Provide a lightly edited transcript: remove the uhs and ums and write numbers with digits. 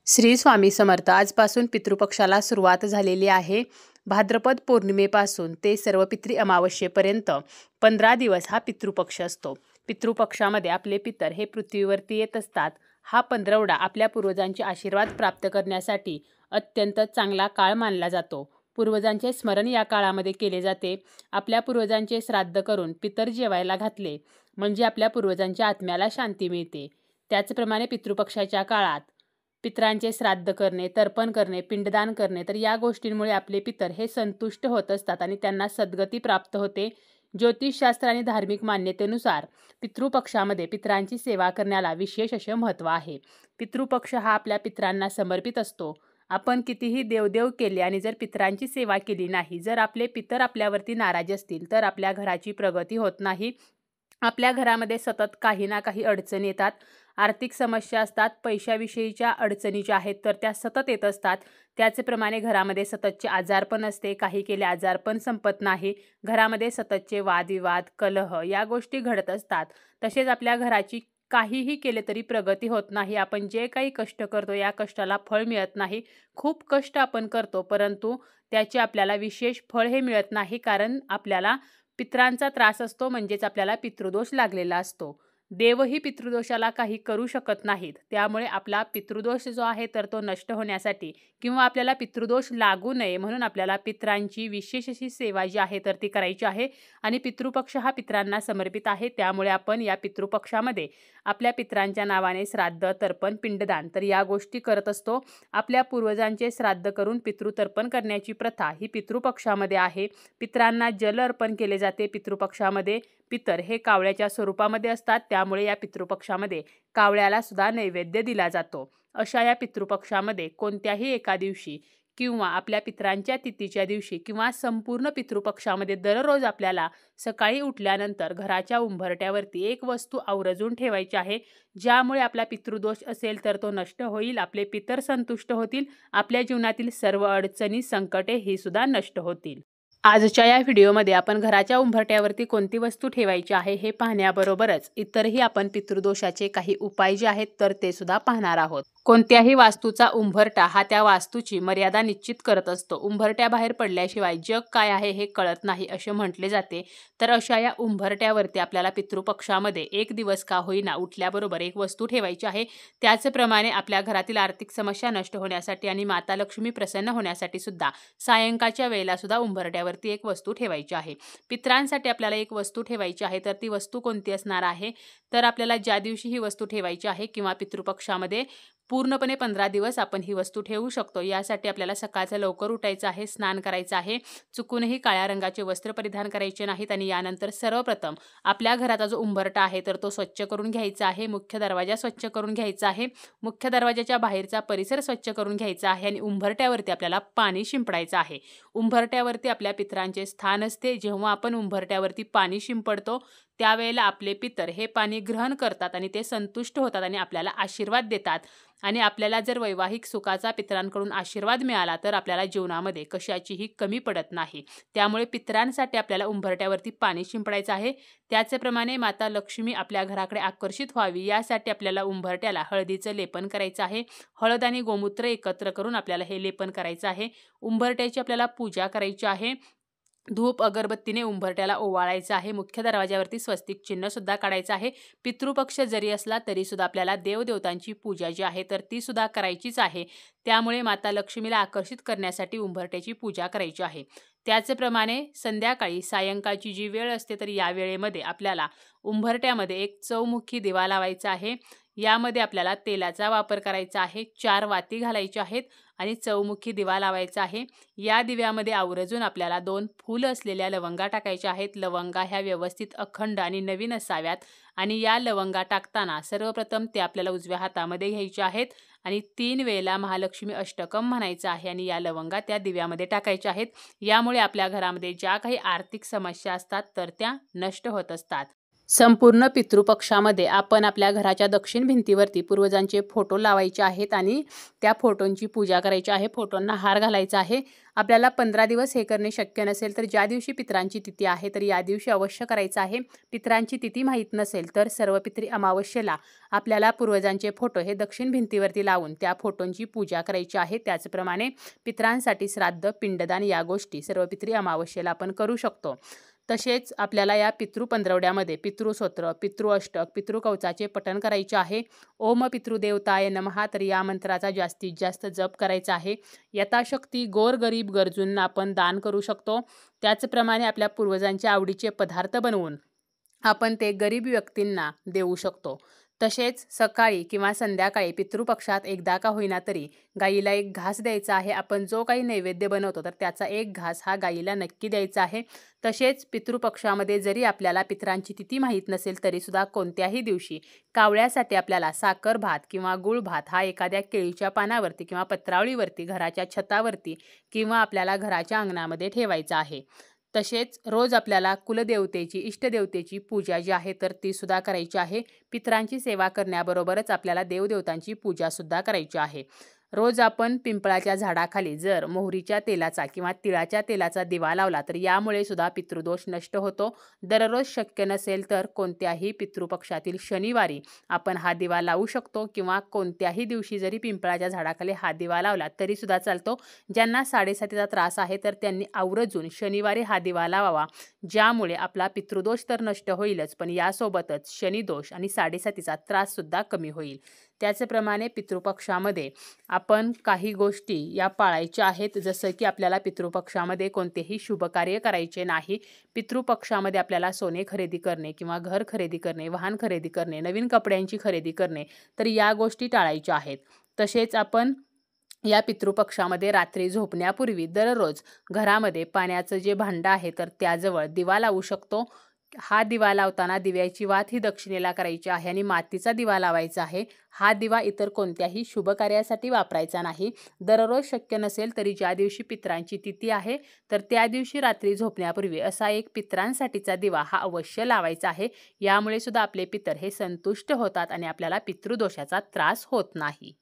श्री स्वामी समर्थ. आजपासून पितृपक्षाला सुरुवात झालेली आहे. भाद्रपद पौर्णिमेपासून ते सर्व पितृ अमावस्येपर्यंत 15 दिवस हा पितृपक्ष असतो. पितृपक्षामध्ये आपले पितर हे पृथ्वीवरती येत असतात. हा पंधरवडा आपल्या पूर्वजांचे आशीर्वाद प्राप्त करण्यासाठी अत्यंत चांगला काळ मानला जातो. पूर्वजांचे स्मरण या काळामध्ये केले जाते. आपल्या पूर्वजांचे श्राद्ध करून पितर जेवायला घातले म्हणजे आपल्या पूर्वजांच्या आत्म्याला शांती मिळते. त्याचप्रमाणे पितृपक्षाच्या काळात पितरांचे श्राद्ध करणे, तर्पण करणे, पिंडदान करणे, तर या गोष्टींमुळे आपले पितर हे संतुष्ट होत असतात आणि त्यांना सद्गती प्राप्त होते. ज्योतिषशास्त्र आणि धार्मिक मान्यतेनुसार पितृपक्षामध्ये पितरांची सेवा करण्याला विशेष असे महत्त्व आहे. पितृपक्ष हा आपल्या पितरांना समर्पित असतो. आपण कितीही देवदेव केले आणि जर पितरांची सेवा केली नाही, जर आपले पितर आपल्यावरती नाराज असतील, तर आपल्या घराची प्रगती होत नाही. आपल्या घरामध्ये सतत काही ना काही अडचणी येतात. आर्थिक समस्या असतात, पैशाविषयीच्या अडचणी ज्या आहेत तर त्या सतत येत असतात. त्याचप्रमाणे घरामध्ये सततचे आजारपण असते. काही केले आजारपण संपत नाही. घरामध्ये सततचे वादविवाद, कलह या गोष्टी घडत असतात. तसेच आपल्या घराची काहीही केले तरी प्रगती होत नाही. आपण जे काही कष्ट करतो या कष्टाला फळ मिळत नाही. खूप कष्ट आपण करतो परंतु त्याचे आपल्याला विशेष फळ हे मिळत नाही, कारण आपल्याला पितरांचा त्रास असतो, म्हणजेच आपल्याला पितृदोष लागलेला असतो. देवही पितृदोषाला काही करू शकत नाहीत. त्यामुळे आपला पितृदोष जो आहे तर तो नष्ट होण्यासाठी किंवा आपल्याला पितृदोष लागू नये म्हणून आपल्याला पितरांची विशेष अशी सेवा जी आहे तर ती करायची आहे. आणि पितृपक्ष हा पितरांना समर्पित आहे. त्यामुळे आपण या पितृपक्षामध्ये आपल्या पितरांच्या नावाने श्राद्ध, तर्पण, पिंडदान तर या गोष्टी करत असतो. आपल्या पूर्वजांचे श्राद्ध करून पितृतर्पण करण्याची प्रथा ही पितृपक्षामध्ये आहे. पितरांना जल अर्पण केले जाते. पितृपक्षामध्ये पितर हे कावळ्याच्या स्वरूपामध्ये असतात. त्यामुळे या पितृपक्षामध्ये कावळ्याला सुद्धा नैवेद्य दिला जातो. अशा या पितृपक्षामध्ये कोणत्याही एका दिवशी किंवा आपल्या पितरांच्या तिथीच्या दिवशी किंवा संपूर्ण पितृपक्षामध्ये दररोज आपल्याला सकाळी उठल्यानंतर घराच्या उंबरट्यावरती एक वस्तू आवर्जून ठेवायची आहे, ज्यामुळे आपला पितृदोष असेल तर तो नष्ट होईल. आपले पितर संतुष्ट होतील. आपल्या जीवनातील सर्व अडचणी, संकटे ही सुद्धा नष्ट होतील. आजच्या या व्हिडिओमध्ये आपण घराच्या उंबरट्यावरती कोणती वस्तू ठेवायची आहे हे पाहण्याबरोबरच इतरही आपण पितृदोषाचे काही उपाय जे आहेत तर ते सुद्धा पाहणार आहोत. कोणत्याही वास्तूचा उंबरटा हा त्या वास्तूची मर्यादा निश्चित करत असतो. उंबरट्याबाहेर पडल्याशिवाय जग काय आहे हे कळत नाही असे म्हटले जाते. तर अशा या उंबरट्यावरती आपल्याला पितृपक्षामध्ये एक दिवस का होईना उठल्याबरोबर एक वस्तू ठेवायची आहे. त्याचप्रमाणे आपल्या घरातील आर्थिक समस्या नष्ट होण्यासाठी आणि माता लक्ष्मी प्रसन्न होण्यासाठी सुद्धा सायंकाळच्या वेळेला सुद्धा उंबरट्यावरती एक वस्तू ठेवायची आहे. पितरांसाठी आपल्याला एक वस्तू ठेवायची आहे. तर ती वस्तू कोणती असणार आहे, तर आपल्याला ज्या दिवशी ही वस्तू ठेवायची आहे किंवा पितृपक्षामध्ये पूर्णपणे 15 दिवस आपण ही वस्तू ठेवू शकतो. यासाठी आपल्याला सकाळचं लवकर उठायचं आहे, स्नान करायचं आहे, चुकूनही काळ्या रंगाचे वस्त्र परिधान करायचे नाहीत आणि यानंतर सर्वप्रथम आपल्या घराचा जो उंबरटा आहे तर तो स्वच्छ करून घ्यायचा आहे. मुख्य दरवाजा स्वच्छ करून घ्यायचा आहे. मुख्य दरवाजाच्या बाहेरचा परिसर स्वच्छ करून घ्यायचा आहे आणि उंबरट्यावरती आपल्याला पाणी शिंपडायचं आहे. उंबरट्यावरती आपल्या पितरांचे स्थान असते. जेव्हा आपण उंबरट्यावरती पाणी शिंपडतो त्यावेळेला आपले पितर हे पाणी ग्रहण करतात आणि ते संतुष्ट होतात आणि आपल्याला आशीर्वाद देतात. आणि आपल्याला जर वैवाहिक सुखाचा पितरांकडून आशीर्वाद मिळाला तर आपल्याला जीवनामध्ये कशाचीही कमी पडत नाही. त्यामुळे पितरांसाठी आपल्याला उंबरट्यावरती पाणी शिंपडायचं आहे. त्याचप्रमाणे माता लक्ष्मी आपल्या घराकडे आकर्षित व्हावी यासाठी आपल्याला उंबरट्याला हळदीचं लेपन करायचं आहे. हळद आणि गोमूत्र एकत्र करून आपल्याला हे लेपन करायचं आहे. उंबरट्याची आपल्याला पूजा करायची आहे. धूप अगरबत्तीने उंबरट्याला ओवाळायचं आहे. मुख्य दरवाजावरती स्वस्तिक चिन्ह सुद्धा काढायचं आहे. पितृपक्ष जरी असला तरी सुद्धा आपल्याला देवदेवतांची पूजा जी आहे तर ती सुद्धा करायचीच आहे. त्यामुळे माता लक्ष्मीला आकर्षित करण्यासाठी उंबरट्याची पूजा करायची आहे. त्याचप्रमाणे संध्याकाळी सायंकाळची जी वेळ असते तर या वेळेमध्ये आपल्याला उंबरट्यामध्ये एक चौमुखी दिवा लावायचा आहे. यामध्ये आपल्याला तेलाचा वापर करायचा आहे. 4 वाती घालायच्या आहेत आणि चौमुखी दिवा लावायचा आहे. या दिव्यामध्ये आवर्जून आपल्याला 2 फूल असलेल्या लवंगा टाकायच्या आहेत. लवंगा ह्या व्यवस्थित अखंड आणि नवीन असाव्यात आणि या लवंगा टाकताना सर्वप्रथम ते आपल्याला उजव्या हातामध्ये घ्यायच्या आहेत आणि 3 वेळेला महालक्ष्मी अष्टकम म्हणायचं आहे आणि या लवंगा त्या दिव्यामध्ये टाकायच्या आहेत. यामुळे आपल्या घरामध्ये ज्या काही आर्थिक समस्या असतात तर त्या नष्ट होत असतात. संपूर्ण पितृपक्षामध्ये आपण आपल्या घराच्या दक्षिण भिंतीवरती पूर्वजांचे फोटो लावायचे आहेत आणि त्या फोटोंची पूजा करायची आहे. फोटोंना हार घालायचा आहे. आपल्याला 15 दिवस हे करणे शक्य नसेल तर ज्या दिवशी पितरांची तिथी आहे तर या दिवशी अवश्य करायचं आहे. पितरांची तिथी माहीत नसेल तर सर्व पितरी अमावस्येला आपल्याला पूर्वजांचे फोटो हे दक्षिण भिंतीवरती लावून त्या फोटोंची पूजा करायची आहे. त्याचप्रमाणे पितरांसाठी श्राद्ध, पिंडदान या गोष्टी सर्व पितरी अमावस्येला आपण करू शकतो. तसेच आपल्याला या पितृपंधरवड्यामध्ये पितृस्तोत्र, पितृअष्टक, पितृकवचाचे पठण करायचे आहे. ओम पितृदेवताय नमः तर या मंत्राचा जास्तीत जास्त जप करायचा आहे. यथाशक्ती गोरगरीब गरजूंना आपण दान करू शकतो. त्याचप्रमाणे आपल्या पूर्वजांच्या आवडीचे पदार्थ बनवून आपण ते गरीब व्यक्तींना देऊ शकतो. तसेच सकाळी किंवा संध्याकाळी पितृपक्षात एकदा का होईना तरी गाईला एक घास द्यायचा आहे. आपण जो काही नैवेद्य बनवतो तर त्याचा एक घास हा गाईला नक्की द्यायचा आहे. तसेच पितृपक्षामध्ये जरी आपल्याला पितरांची तिथी माहीत नसेल तरीसुद्धा कोणत्याही दिवशी कावळ्यासाठी आपल्याला साखर भात किंवा गुळ भात हा एखाद्या केळीच्या पानावरती किंवा पत्रावळीवरती घराच्या छतावरती किंवा आपल्याला घराच्या अंगणामध्ये ठेवायचा आहे. तसेच रोज आपल्याला कुलदेवतेची, इष्टदेवतेची पूजा जी आहे तर ती सुद्धा करायची आहे. पितरांची सेवा करण्याबरोबरच आपल्याला देवदेवतांची पूजासुद्धा करायची आहे. रोज आपण पिंपळाच्या झाडाखाली जर मोहरीच्या तेलाचा किंवा तिळाच्या तेलाचा दिवा लावला तर यामुळे सुद्धा पितृदोष नष्ट होतो. दररोज शक्य नसेल तर कोणत्याही पितृपक्षातील शनिवारी आपण हा दिवा लावू शकतो किंवा कोणत्याही दिवशी जरी पिंपळाच्या झाडाखाली हा दिवा लावला तरीसुद्धा चालतो. ज्यांना साडेसातीचा त्रास आहे तर त्यांनी आवर्जून शनिवारी हा दिवा लावावा, ज्यामुळे आपला पितृदोष तर नष्ट होईलच पण यासोबतच शनिदोष आणि साडेसातीचा त्राससुद्धा कमी होईल. त्याचप्रमाणे पितृपक्षामध्ये आपण काही गोष्टी या पाळायच्या आहेत. जसं की आपल्याला पितृपक्षामध्ये कोणतेही शुभकार्य करायचे नाही. पितृपक्षामध्ये आपल्याला सोने खरेदी करणे किंवा घर खरेदी करणे, वाहन खरेदी करणे, नवीन कपड्यांची खरेदी करणे तर या गोष्टी टाळायच्या आहेत. तसेच आपण या पितृपक्षामध्ये रात्री झोपण्यापूर्वी दररोज घरामध्ये पाण्याचं जे भांडं आहे तर त्याजवळ दिवा लावू शकतो. हा दिवा लावताना दिव्याची वात ही दक्षिणेला करायची आहे आणि मातीचा दिवा लावायचा आहे. हा दिवा इतर कोणत्याही शुभ कार्यासाठी वापरायचा नाही. दररोज शक्य नसेल तरी ज्या दिवशी पितरांची तिथी आहे तर त्या दिवशी रात्री झोपण्यापूर्वी असा एक पितरांसाठीचा दिवा हा अवश्य लावायचा आहे. यामुळे सुद्धा आपले पितर हे संतुष्ट होतात आणि आपल्याला पितृदोषाचा त्रास होत नाही.